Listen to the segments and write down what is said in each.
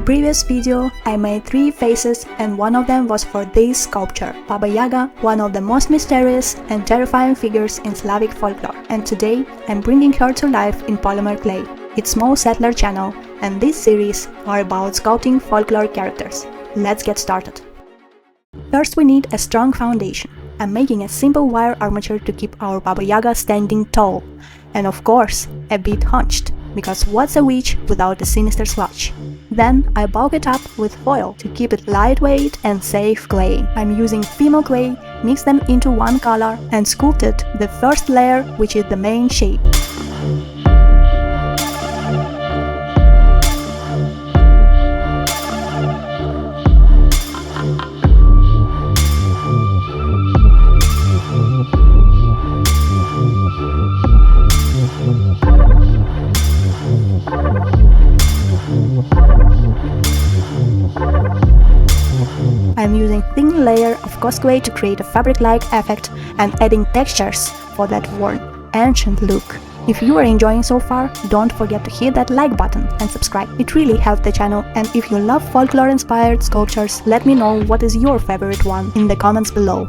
previous video, I made 3 faces and one of them was for this sculpture, Baba Yaga, one of the most mysterious and terrifying figures in Slavic folklore. And today, I'm bringing her to life in polymer clay. It's SMALLSETTLER channel, and this series are about sculpting folklore characters. Let's get started. First we need a strong foundation. I'm making a simple wire armature to keep our Baba Yaga standing tall. And of course, a bit hunched, because what's a witch without a sinister slouch? Then I bulk it up with foil to keep it lightweight and safe clay. I'm using Fimo clay, mix them into one color and sculpted the first layer, which is the main shape. I'm using thin layer of Cosclay to create a fabric-like effect and adding textures for that worn, ancient look. If you are enjoying so far, don't forget to hit that like button and subscribe. It really helps the channel, and if you love folklore-inspired sculptures, let me know what is your favorite one in the comments below.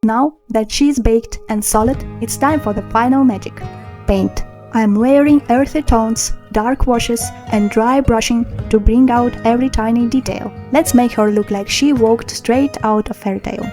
Now that she is baked and solid, it's time for the final magic: paint. I'm layering earthy tones, dark washes and dry brushing to bring out every tiny detail. Let's make her look like she walked straight out of fairy tale.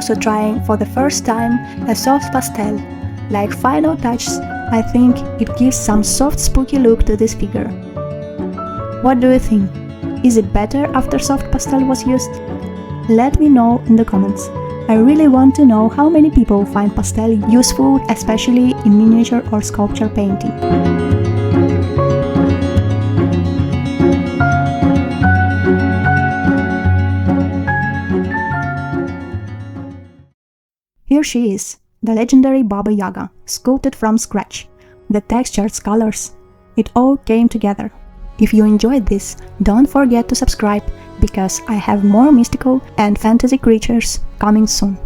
also trying for the first time a soft pastel. Like final touches, I think it gives some soft spooky look to this figure. What do you think? Is it better after soft pastel was used? Let me know in the comments. I really want to know how many people find pastel useful, especially in miniature or sculpture painting. Here she is, the legendary Baba Yaga, sculpted from scratch. The textures, colors, it all came together. If you enjoyed this, don't forget to subscribe, because I have more mystical and fantasy creatures coming soon.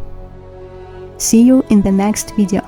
See you in the next video.